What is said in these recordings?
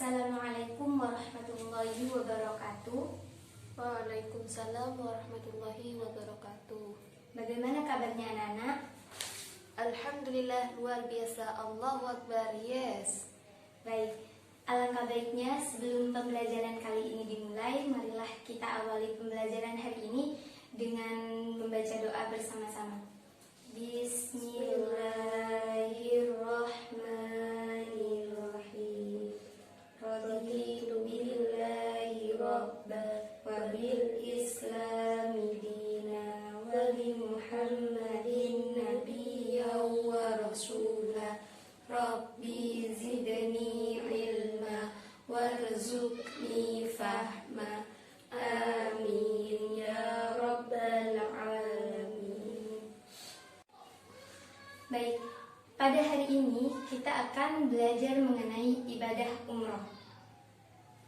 Assalamualaikum warahmatullahi wabarakatuh. Waalaikumsalam warahmatullahi wabarakatuh. Bagaimana kabarnya anak-anak? Alhamdulillah, luar biasa. Allahu Akbar. Yes. Baik, alangkah baiknya sebelum pembelajaran kali ini dimulai, marilah kita awali pembelajaran hari ini dengan membaca doa bersama-sama. Bismillahirrahmanirrahim. Raditu billahi rabba wa bil islami dina wa bi Muhammadin nabiyya wa rasulah. Rabbi zidni ilma warzuqni fahma. Amin ya rabbal alamin. Baik, pada hari ini kita akan belajar mengenai ibadah umroh.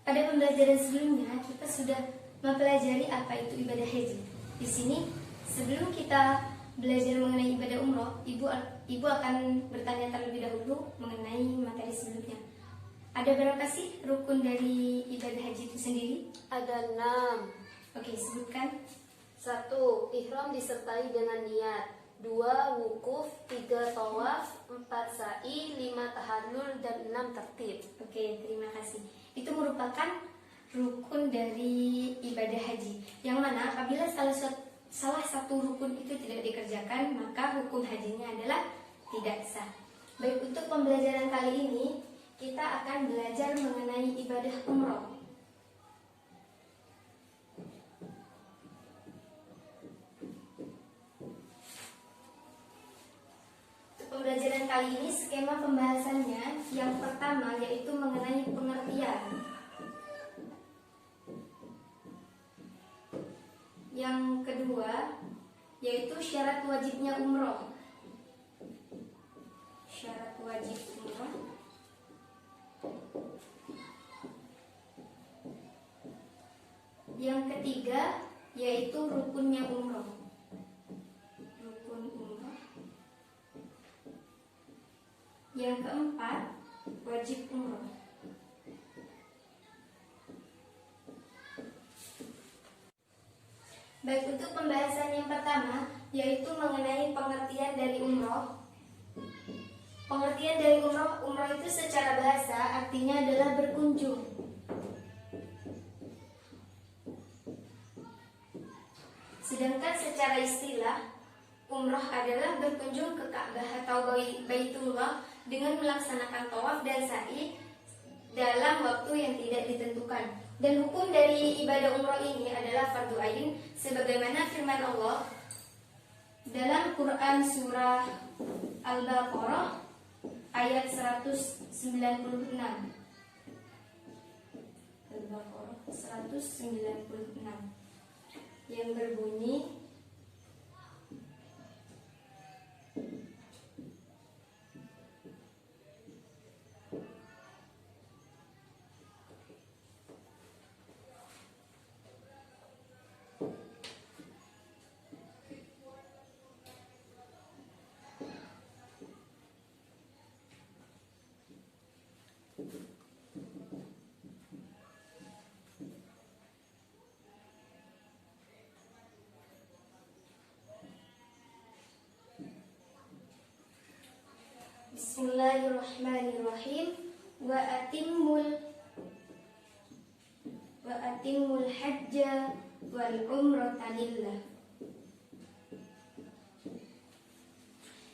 Pada pembelajaran sebelumnya kita sudah mempelajari apa itu ibadah haji. Di sini sebelum kita belajar mengenai ibadah umroh, ibu akan bertanya terlebih dahulu mengenai materi sebelumnya. Ada berapa sih rukun dari ibadah haji itu sendiri? Ada 6. Oke, sebutkan. 1. Ihram disertai dengan niat. 2. Wukuf. 3. Tawaf. 4. Sa'i. 5. Tahallul. Dan 6. tertib. Oke, terima kasih. Itu merupakan rukun dari ibadah haji, yang mana apabila salah satu rukun itu tidak dikerjakan, maka hukum hajinya adalah tidak sah. Baik, untuk pembelajaran kali ini kita akan belajar mengenai ibadah umroh. Pembelajaran kali ini skema pembahasannya yang pertama yaitu mengenai pengertian. Yang kedua yaitu syarat wajibnya umroh. Syarat wajib umroh. Yang ketiga yaitu rukunnya umroh. Rukun umroh. Yang keempat wajib umroh. Baik, untuk pembahasan yang pertama yaitu mengenai pengertian dari umroh. Pengertian dari umroh itu secara bahasa artinya adalah berkunjung. Sedangkan secara istilah, umroh adalah berkunjung ke Ka'bah atau Baitullah dengan melaksanakan tawaf dan sa'i dalam waktu yang tidak ditentukan. Dan hukum dari ibadah umroh ini adalah fardu ain, sebagaimana firman Allah dalam Quran surah Al-Baqarah ayat 196. Al-Baqarah 196 yang berbunyi, Bismillahirrahmanirrahim. Wa atimmul hajja wal umrata lillah.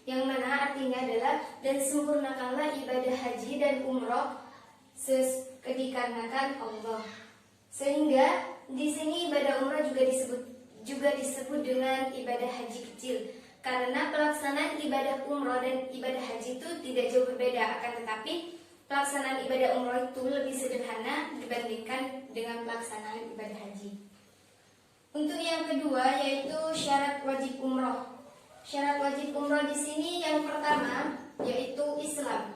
Yang mana artinya adalah, dan sempurnakanlah ibadah haji dan umroh dikarenakan Allah. Sehingga di sini ibadah umroh juga disebut dengan ibadah haji kecil. Karena pelaksanaan ibadah umroh dan ibadah haji itu tidak jauh berbeda, akan tetapi pelaksanaan ibadah umroh itu lebih sederhana dibandingkan dengan pelaksanaan ibadah haji. Untuk yang kedua yaitu syarat wajib umroh. Syarat wajib umroh di sini yang pertama yaitu Islam.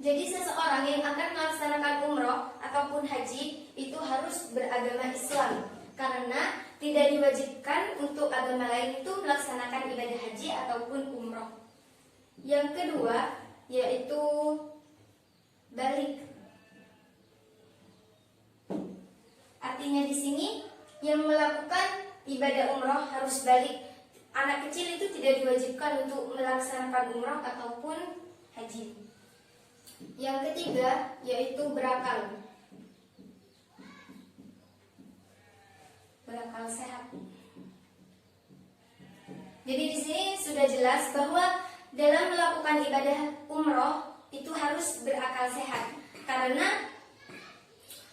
Jadi seseorang yang akan melaksanakan umroh ataupun haji itu harus beragama Islam, karena tidak diwajibkan untuk agama lain itu melaksanakan ibadah haji ataupun umroh. Yang kedua yaitu balik. Artinya di sini yang melakukan ibadah umroh harus balik. Anak kecil itu tidak diwajibkan untuk melaksanakan umroh ataupun haji. Yang ketiga yaitu berakal. Berakal sehat. Jadi di sini sudah jelas bahwa dalam melakukan ibadah umroh itu harus berakal sehat. Karena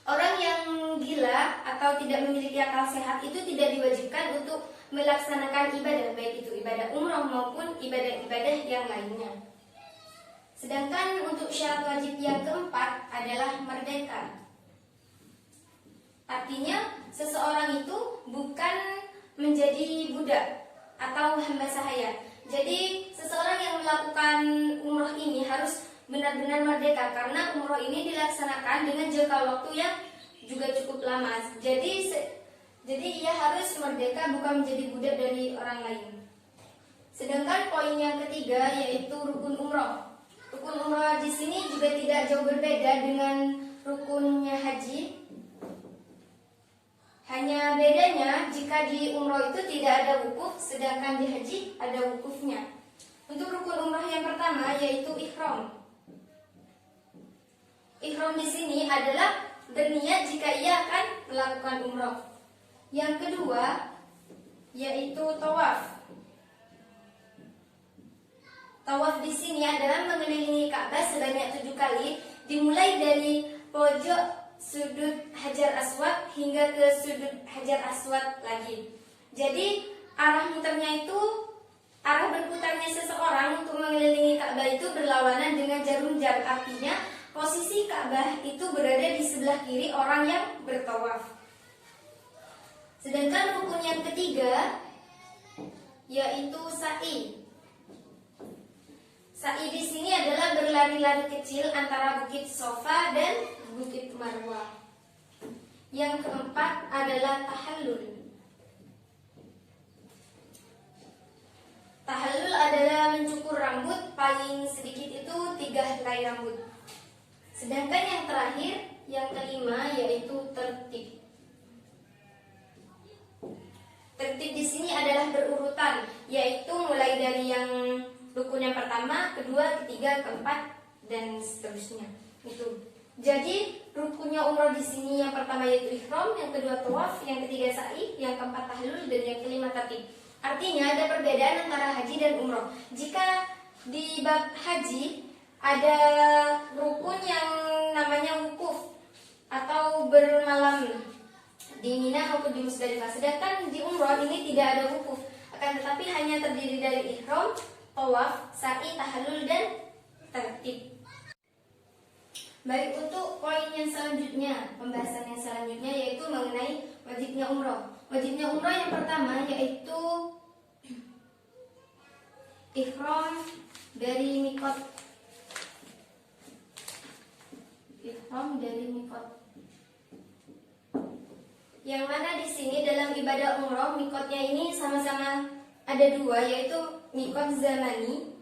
orang yang gila atau tidak memiliki akal sehat itu tidak diwajibkan untuk melaksanakan ibadah, baik itu ibadah umroh maupun ibadah-ibadah yang lainnya. Sedangkan untuk syarat wajib yang keempat adalah merdeka. Artinya seseorang itu bukan menjadi budak atau hamba sahaya. Jadi seseorang yang melakukan umroh ini harus benar-benar merdeka, karena umroh ini dilaksanakan dengan jangka waktu yang juga cukup lama. Jadi ia harus merdeka, bukan menjadi budak dari orang lain. Sedangkan poin yang ketiga yaitu rukun umroh. Rukun umroh di sini juga tidak jauh berbeda dengan rukunnya haji. Hanya bedanya jika di umroh itu tidak ada wukuf, sedangkan di haji ada wukufnya. Untuk rukun umroh yang pertama yaitu ihram. Ihram di sini adalah berniat jika ia akan melakukan umroh. Yang kedua yaitu tawaf. Tawaf di sini adalah mengelilingi Ka'bah sebanyak 7 kali, dimulai dari pojok sudut Hajar Aswad hingga ke sudut Hajar Aswad lagi. Jadi arah muternya itu, arah berputarnya seseorang untuk mengelilingi Ka'bah itu berlawanan dengan jarum jam. Artinya posisi Ka'bah itu berada di sebelah kiri orang yang bertawaf. Sedangkan rukun yang ketiga yaitu sa'i. Sa'i di sini adalah berlari-lari kecil antara Bukit Sofa dan Bukit Marwah. Yang keempat adalah tahallul. Tahallul adalah mencukur rambut, paling sedikit itu 3 helai rambut. Sedangkan yang terakhir, yang kelima yaitu tertib. Tertib di sini adalah berurutan, yaitu mulai dari yang rukun yang pertama, kedua, ketiga, keempat, dan seterusnya. Itu. Jadi rukunnya umroh di sini yang pertama yaitu ihram, yang kedua tawaf, yang ketiga sa'i, yang keempat tahlul, dan yang kelima tertib. Artinya ada perbedaan antara haji dan umroh. Jika di bab haji ada rukun yang namanya wukuf atau bermalam di Mina maupun di Musdalifah. Sedangkan di umroh ini tidak ada wukuf, akan tetapi hanya terdiri dari ihram, tawaf, sa'i, tahallul, dan tertib. Baik, untuk poin yang selanjutnya, pembahasan yang selanjutnya yaitu mengenai wajibnya umroh. Wajibnya umroh yang pertama yaitu ihram dari mikot. Ihram dari mikot. Yang mana di sini dalam ibadah umroh mikotnya ini sama-sama ada 2, yaitu mikot zamani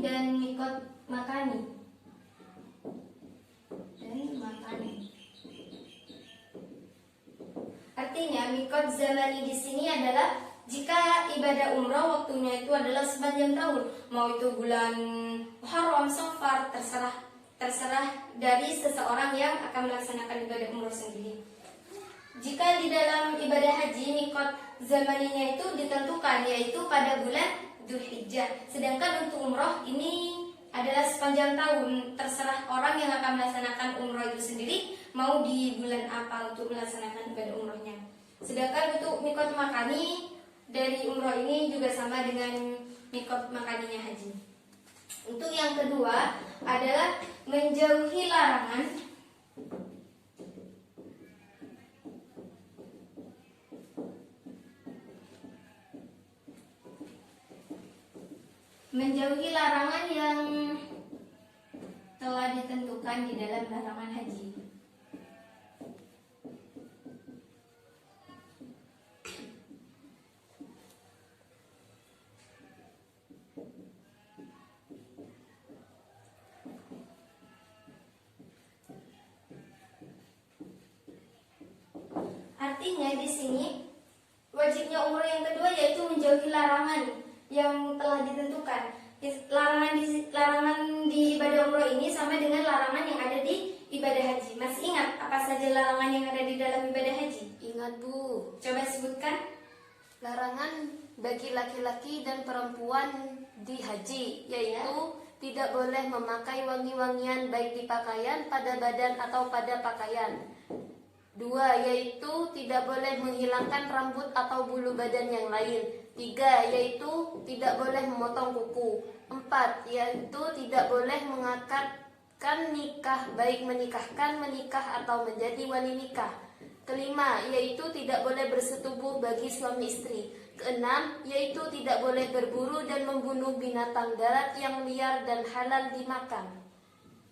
dan mikot makani. Artinya mikot zamani di sini adalah jika ibadah umroh waktunya itu adalah sepanjang tahun, mau itu bulan Muharram, Safar, terserah dari seseorang yang akan melaksanakan ibadah umroh sendiri. Jika di dalam ibadah haji mikot zamaninya itu ditentukan yaitu pada bulan Dzulhijjah. Sedangkan untuk umroh ini adalah sepanjang tahun, terserah orang yang akan melaksanakan umroh itu sendiri mau di bulan apa untuk melaksanakan ibadah umrohnya. Sedangkan untuk mikot makani dari umroh ini juga sama dengan mikot makaninya haji. Untuk yang kedua adalah menjauhi larangan yang telah ditentukan di dalam larangan haji. artinya di sini wajibnya umroh yang kedua yaitu menjauhi larangan yang telah ditentukan. Larangan di ibadah umroh ini sama dengan larangan yang ada di ibadah haji. Masih ingat apa saja larangan yang ada di dalam ibadah haji? Ingat Bu, Coba sebutkan. larangan bagi laki-laki dan perempuan di haji, yaitu tidak boleh memakai wangi-wangian baik di pakaian, pada badan atau pada pakaian. 2, yaitu tidak boleh menghilangkan rambut atau bulu badan yang lain. 3, yaitu tidak boleh memotong kuku. 4, yaitu tidak boleh mengakadkan nikah, baik menikahkan, menikah atau menjadi wali nikah. 5, yaitu tidak boleh bersetubuh bagi suami istri. 6, yaitu tidak boleh berburu dan membunuh binatang darat yang liar dan halal dimakan.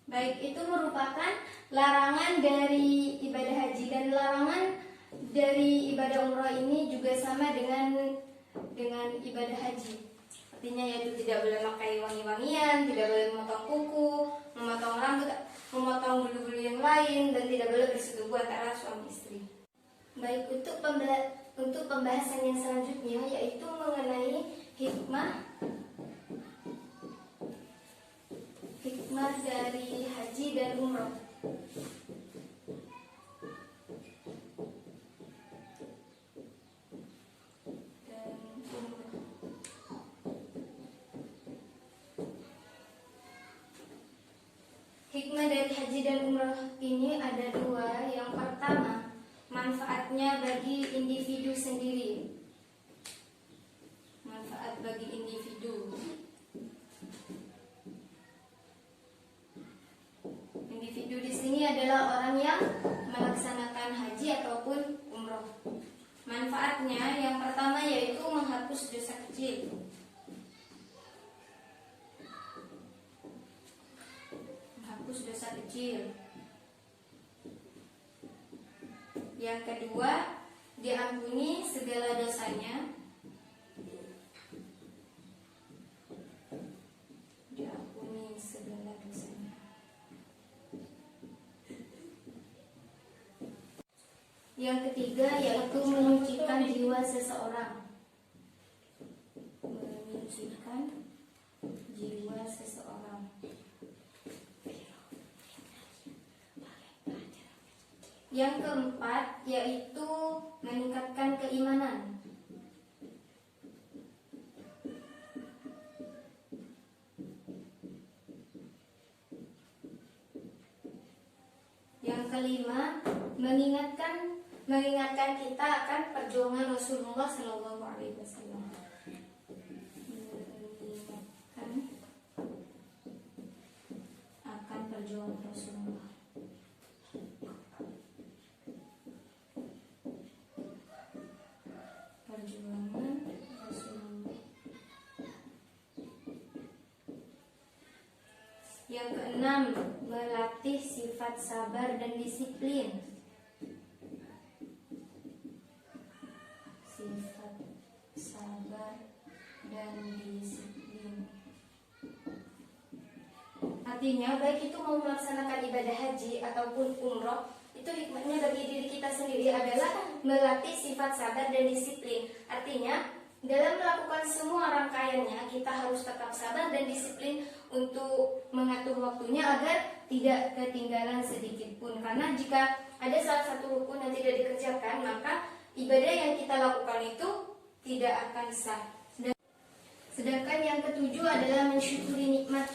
Baik, itu merupakan larangan dari ibadah haji, dan larangan dari ibadah umroh ini juga sama dengan ibadah haji. Artinya yaitu tidak boleh memakai wangi-wangian, tidak boleh memotong kuku, memotong rambut, memotong bulu-bulu yang lain, dan tidak boleh bersetubuh antara suami istri. Baik, untuk pembahasan yang selanjutnya yaitu mengenai hikmah dari haji dan umroh. Hikmah dari haji dan umroh ini ada 2. Yang pertama, manfaatnya bagi individu sendiri. Manfaat bagi individu. Individu di sini adalah orang yang melaksanakan haji ataupun umroh. Manfaatnya yang pertama yaitu menghapus dosa kecil. Menghapus dosa kecil. Yang kedua, diampuni segala dosanya. Diampuni segala dosanya. Yang ketiga yaitu menyucikan jiwa seseorang. Menyucikan jiwa seseorang. Yang keempat yaitu meningkatkan keimanan. Yang kelima, mengingatkan kita akan perjuangan Rasulullah Shallallahu Alaihi Wasallam. Mengingatkan akan perjuangan Rasulullah. Perjuangan Rasulullah. Yang keenam, melatih sifat sabar dan disiplin. Sifat sabar dan disiplin. Artinya baik itu mau melaksanakan ibadah haji ataupun umroh, itu hikmahnya bagi diri kita sendiri adalah melatih sifat sabar dan disiplin. Artinya dalam melakukan semua rangkaiannya kita harus tetap sabar dan disiplin untuk mengatur waktunya agar tidak ketinggalan sedikit pun. Karena jika ada salah satu rukun yang tidak dikerjakan, maka ibadah yang kita lakukan itu tidak akan sah. Sedangkan yang ketujuh adalah mensyukuri nikmat.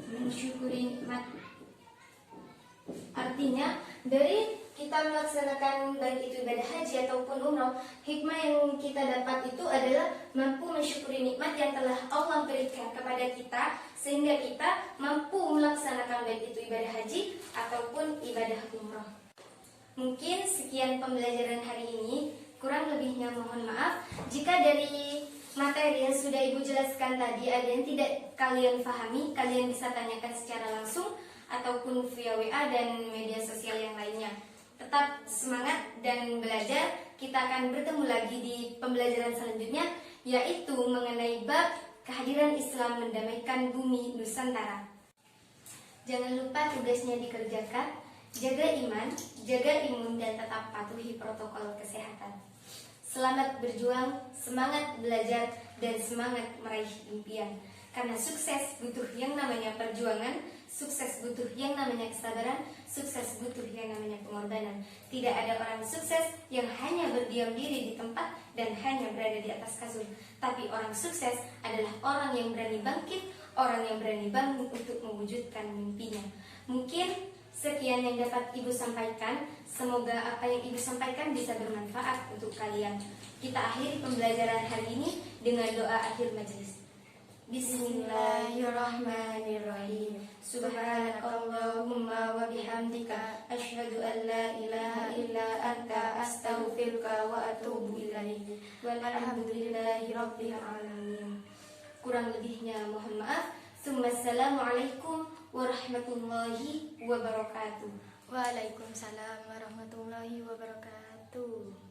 Mensyukuri nikmat. Artinya dari kita melaksanakan baik itu ibadah haji ataupun umroh, hikmah yang kita dapat itu adalah mampu mensyukuri nikmat yang telah Allah berikan kepada kita, sehingga kita mampu melaksanakan baik itu ibadah haji ataupun ibadah umroh. Mungkin sekian pembelajaran hari ini, kurang lebihnya mohon maaf. Jika dari materi yang sudah Ibu jelaskan tadi ada yang tidak kalian pahami, kalian bisa tanyakan secara langsung ataupun via WA dan media sosial yang lainnya. Tetap semangat dan belajar. Kita akan bertemu lagi di pembelajaran selanjutnya, yaitu mengenai bab kehadiran Islam mendamaikan bumi Nusantara. Jangan lupa tugasnya dikerjakan. Jaga iman, jaga imun, dan tetap patuhi protokol kesehatan. Selamat berjuang, semangat belajar, dan semangat meraih impian. Karena sukses butuh yang namanya perjuangan, sukses butuh yang namanya kesabaran, sukses butuh yang namanya pengorbanan. Tidak ada orang sukses yang hanya berdiam diri di tempat dan hanya berada di atas kasur. Tapi orang sukses adalah orang yang berani bangkit, orang yang berani bangun untuk mewujudkan mimpinya. Mungkin sekian yang dapat Ibu sampaikan. Semoga apa yang Ibu sampaikan bisa bermanfaat untuk kalian. Kita akhiri pembelajaran hari ini dengan doa akhir majelis. Bismillahirrahmanirrahim. Subhanakallahumma wa bihamdika asyhadu an la ilaha illa anta astaghfiruka wa atubu ilaik. Walhamdulillahi rabbil alamin. Kurang lebihnya mohon maaf. Assalamualaikum warahmatullahi wabarakatuh. Waalaikumsalam warahmatullahi wabarakatuh.